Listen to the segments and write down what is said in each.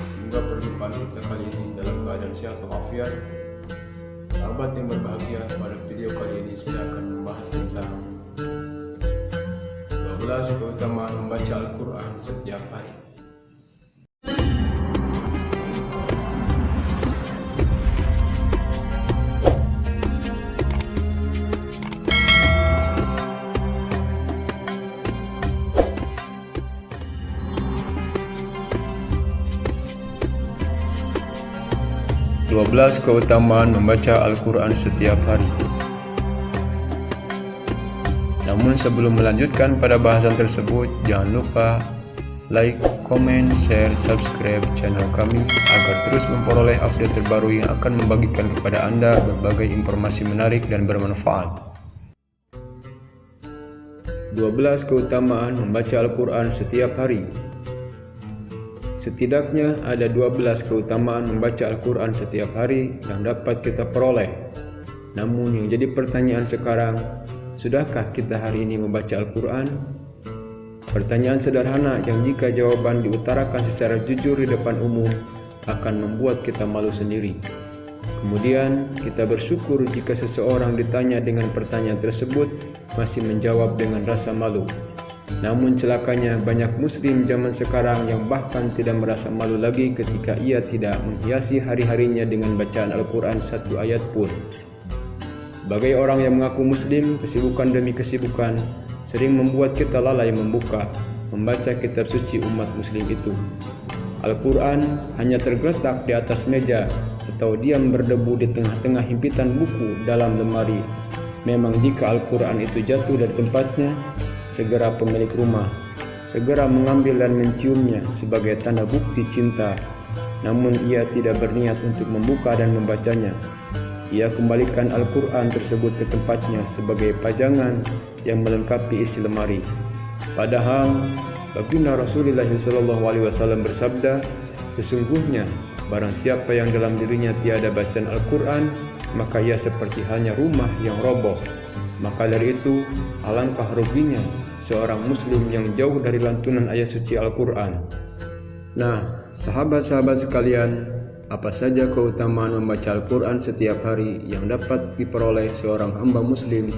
Semoga perjumpaan kita kali ini dalam keadaan sehat walafiat. Sahabat yang berbahagia, pada video kali ini saya akan membahas tentang 12 keutamaan membaca Al-Quran setiap hari. (12 keutamaan membaca Al-Quran setiap hari). Namun sebelum melanjutkan pada bahasan tersebut, jangan lupa like, komen, share, subscribe channel kami agar terus memperoleh update terbaru yang akan membagikan kepada Anda berbagai informasi menarik dan bermanfaat. 12 keutamaan membaca Al-Quran setiap hari. Setidaknya ada 12 keutamaan membaca Al-Quran setiap hari yang dapat kita peroleh. Namun yang jadi pertanyaan sekarang, sudahkah kita hari ini membaca Al-Quran? Pertanyaan sederhana yang jika jawaban diutarakan secara jujur di depan umum akan membuat kita malu sendiri. Kemudian kita bersyukur jika seseorang ditanya dengan pertanyaan tersebut masih menjawab dengan rasa malu. Namun celakanya banyak muslim zaman sekarang yang bahkan tidak merasa malu lagi ketika ia tidak menghiasi hari-harinya dengan bacaan Al-Quran satu ayat pun. Sebagai orang yang mengaku muslim, kesibukan demi kesibukan sering membuat kita lalai membaca kitab suci umat muslim itu. Al-Quran hanya tergeletak di atas meja atau diam berdebu di tengah-tengah himpitan buku dalam lemari. Memang jika Al-Quran itu jatuh dari tempatnya, segera pemilik rumah segera mengambil dan menciumnya sebagai tanda bukti cinta. Namun ia tidak berniat untuk membuka dan membacanya. Ia kembalikan Al-Quran tersebut ke tempatnya sebagai pajangan yang melengkapi isi lemari. Padahal baginda Rasulullah SAW bersabda, sesungguhnya barang siapa yang dalam dirinya tiada bacaan Al-Quran, maka ia seperti halnya rumah yang roboh. Maka dari itu, alangkah ruginya seorang muslim yang jauh dari lantunan ayat suci Al-Quran. Nah, sahabat-sahabat sekalian, apa saja keutamaan membaca Al-Quran setiap hari yang dapat diperoleh seorang hamba muslim?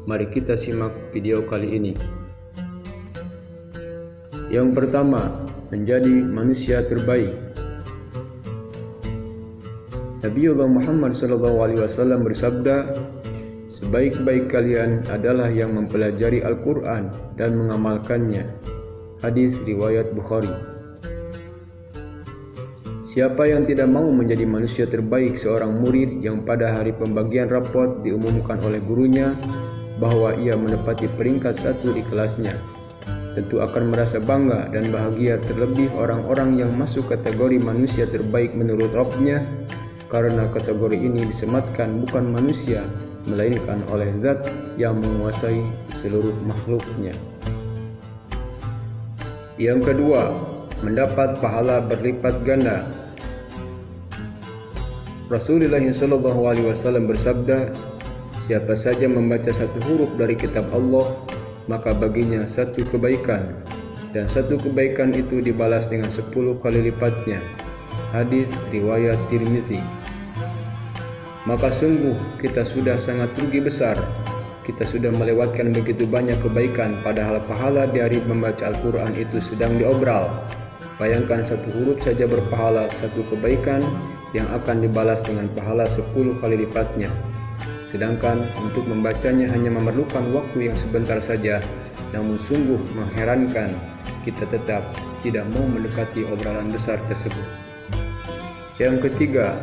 Mari kita simak video kali ini. Yang pertama, menjadi manusia terbaik. Nabiullah Muhammad SAW bersabda, sebaik-baik kalian adalah yang mempelajari Al-Quran dan mengamalkannya. Hadis riwayat Bukhari. Siapa yang tidak mau menjadi manusia terbaik seorang murid yang pada hari pembagian rapot diumumkan oleh gurunya bahwa ia menepati peringkat 1 di kelasnya, tentu akan merasa bangga dan bahagia, terlebih orang-orang yang masuk kategori manusia terbaik menurut Rabbnya, karena kategori ini disematkan bukan manusia melainkan oleh Zat yang menguasai seluruh makhluknya. Yang kedua, mendapat pahala berlipat ganda. Rasulullah SAW bersabda, siapa saja membaca satu huruf dari kitab Allah, maka baginya satu kebaikan, dan satu kebaikan itu dibalas dengan 10 kali lipatnya. Hadis riwayat Tirmizi. Maka sungguh kita sudah sangat rugi besar. Kita sudah melewatkan begitu banyak kebaikan, padahal pahala di hari membaca Al-Quran itu sedang diobral. Bayangkan satu huruf saja berpahala satu kebaikan yang akan dibalas dengan pahala 10 kali lipatnya. Sedangkan untuk membacanya hanya memerlukan waktu yang sebentar saja. Namun sungguh mengherankan, kita tetap tidak mau mendekati obrolan besar tersebut. Yang ketiga,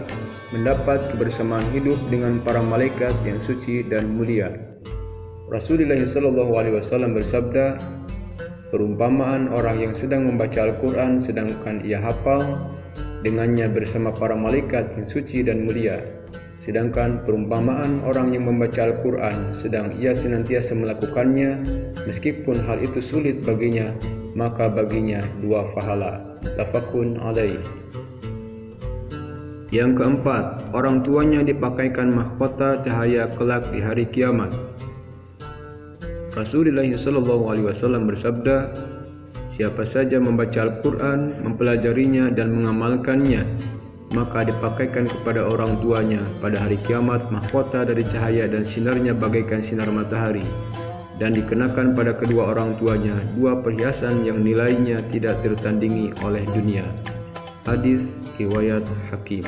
mendapat kebersamaan hidup dengan para malaikat yang suci dan mulia. Rasulullah SAW bersabda, perumpamaan orang yang sedang membaca Al-Quran sedangkan ia hafal dengannya bersama para malaikat yang suci dan mulia. Sedangkan perumpamaan orang yang membaca Al-Quran sedang ia senantiasa melakukannya, meskipun hal itu sulit baginya, maka baginya 2 pahala. Muttafaqun alaih. Yang keempat, orang tuanya dipakaikan mahkota cahaya kelak di hari kiamat. Rasulullah SAW bersabda, Siapa saja membaca Al-Quran, mempelajarinya dan mengamalkannya, maka dipakaikan kepada orang tuanya pada hari kiamat mahkota dari cahaya dan sinarnya bagaikan sinar matahari, dan dikenakan pada kedua orang tuanya dua perhiasan yang nilainya tidak tertandingi oleh dunia. Hadis riwayat Hakim.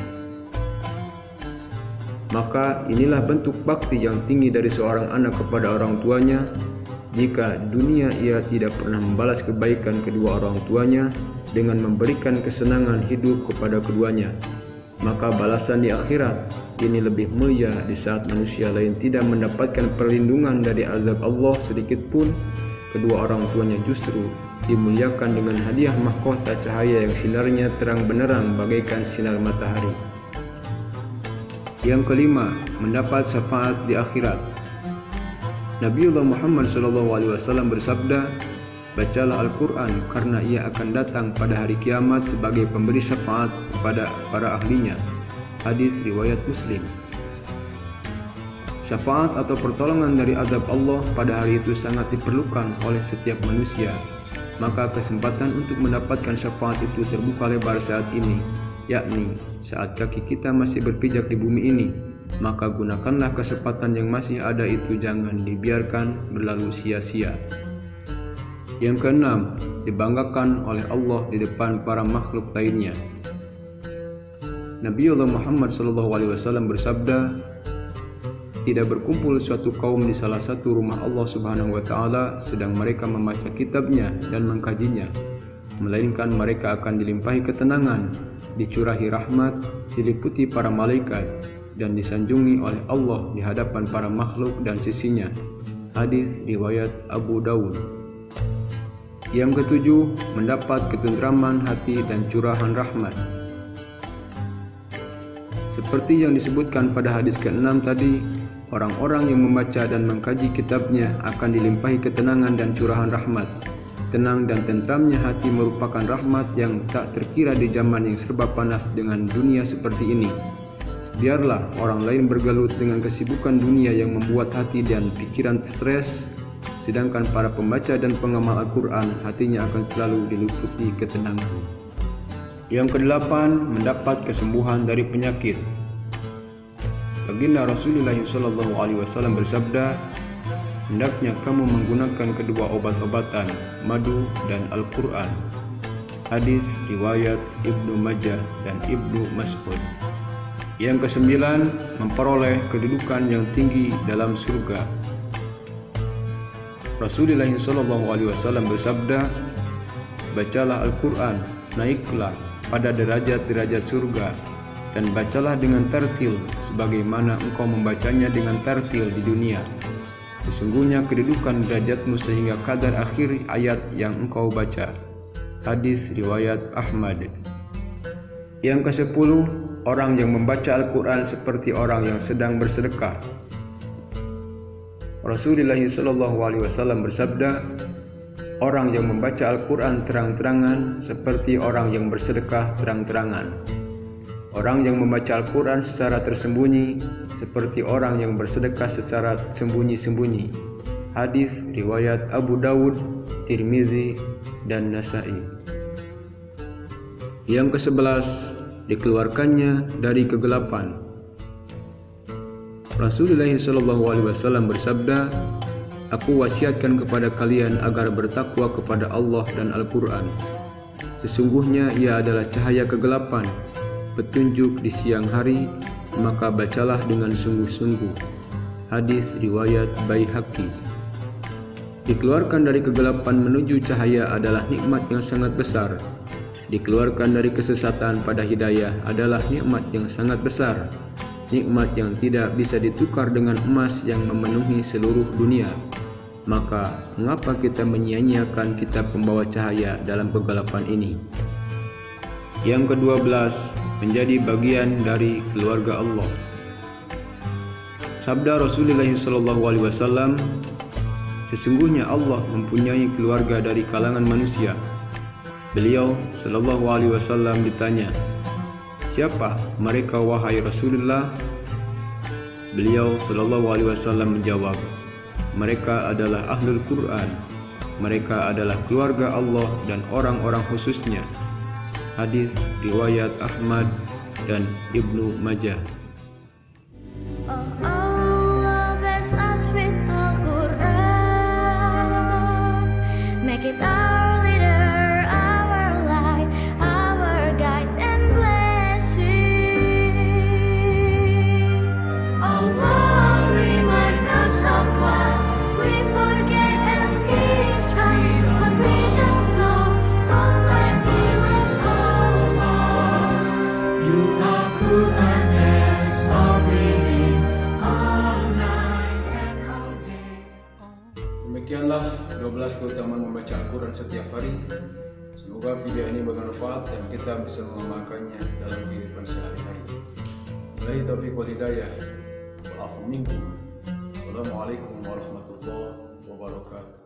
Maka inilah bentuk bakti yang tinggi dari seorang anak kepada orang tuanya. Jika dunia ia tidak pernah membalas kebaikan kedua orang tuanya dengan memberikan kesenangan hidup kepada keduanya, maka balasan di akhirat ini lebih mulia di saat manusia lain tidak mendapatkan perlindungan dari azab Allah sedikit pun. Kedua orang tuanya justru dimuliakan dengan hadiah mahkota cahaya yang sinarnya terang benderang bagaikan sinar matahari. Yang kelima, mendapat syafaat di akhirat. Nabiullah Muhammad SAW bersabda, "Bacalah Al-Quran karena ia akan datang pada hari kiamat sebagai pemberi syafaat kepada para ahlinya." Hadis riwayat Muslim. Syafaat atau pertolongan dari azab Allah pada hari itu sangat diperlukan oleh setiap manusia. Maka kesempatan untuk mendapatkan syafaat itu terbuka lebar saat ini, yakni saat kaki kita masih berpijak di bumi ini. Maka gunakanlah kesempatan yang masih ada itu, jangan dibiarkan berlalu sia-sia. Yang keenam, dibanggakan oleh Allah di depan para makhluk lainnya. Nabiullah Muhammad SAW bersabda, "Tidak berkumpul suatu kaum di salah satu rumah Allah Subhanahu wa Ta'ala sedang mereka membaca kitabnya dan mengkajinya, melainkan mereka akan dilimpahi ketenangan, dicurahi rahmat, diliputi para malaikat, dan disanjungi oleh Allah di hadapan para makhluk dan sisinya." Hadis riwayat Abu Dawud. Yang ketujuh, mendapat ketentraman hati dan curahan rahmat. Seperti yang disebutkan pada hadis ke-6 tadi, orang-orang yang membaca dan mengkaji kitabnya akan dilimpahi ketenangan dan curahan rahmat. Tenang dan tentramnya hati merupakan rahmat yang tak terkira di zaman yang serba panas dengan dunia seperti ini. Biarlah orang lain bergelut dengan kesibukan dunia yang membuat hati dan pikiran stres, sedangkan para pembaca dan pengamal Al-Quran hatinya akan selalu diliputi ketenangan. Yang kedelapan, mendapat kesembuhan dari penyakit. Baginda Rasulullah SAW bersabda, "Hendaknya kamu menggunakan kedua obat-obatan, madu dan Al-Quran." Hadis riwayat Ibnu Majah dan Ibnu Mas'ud. Yang kesembilan, memperoleh kedudukan yang tinggi dalam surga. Rasulullah SAW bersabda, "Bacalah Al-Quran, naiklah pada derajat-derajat surga, dan bacalah dengan tartil sebagaimana engkau membacanya dengan tartil di dunia. Sesungguhnya kedudukan derajatmu sehingga kadar akhir ayat yang engkau baca." Hadis riwayat Ahmad. Yang ke-10, orang yang membaca Al-Quran seperti orang yang sedang bersedekah. Rasulullah SAW bersabda, "Orang yang membaca Al-Quran terang-terangan seperti orang yang bersedekah terang-terangan. Orang yang membaca Al-Quran secara tersembunyi seperti orang yang bersedekah secara sembunyi-sembunyi." Hadis riwayat Abu Dawud, Tirmizi, dan Nasai. Yang ke-11, dikeluarkannya dari kegelapan. Rasulullah SAW bersabda, "Aku wasiatkan kepada kalian agar bertakwa kepada Allah dan Al-Quran. Sesungguhnya ia adalah cahaya kegelapan, petunjuk di siang hari, maka bacalah dengan sungguh-sungguh." Hadis riwayat Baihaqi. Dikeluarkan dari kegelapan menuju cahaya adalah nikmat yang sangat besar. Dikeluarkan dari kesesatan pada hidayah adalah nikmat yang sangat besar, nikmat yang tidak bisa ditukar dengan emas yang memenuhi seluruh dunia. Maka mengapa kita menyia-nyiakan kitab pembawa cahaya dalam kegelapan ini? Yang ke-12, menjadi bagian dari keluarga Allah. Sabda Rasulullah SAW, "Sesungguhnya Allah mempunyai keluarga dari kalangan manusia." Beliau SAW ditanya, "Siapa mereka wahai Rasulullah?" Beliau SAW menjawab, "Mereka adalah Ahlul Quran." Mereka adalah keluarga Allah dan orang-orang khususnya. Hadis riwayat Ahmad dan Ibnu Majah. Allah bless us with Al-Quran. Make it our leader, our light, our guide and blessing. Allah remind us of what we forget and teach us what we don't know. Online iman Allah. Do Al-Quran as our reading all night and all day. Demikianlah 12 keutamaan membaca Al-Quran setiap hari. Semoga video ini bermanfaat dan kita bisa mengamalkannya dalam kehidupan sehari-hari. Wabillahi taufiq wal hidayah. Wa'afu minkum. Assalamualaikum warahmatullahi wabarakatuh.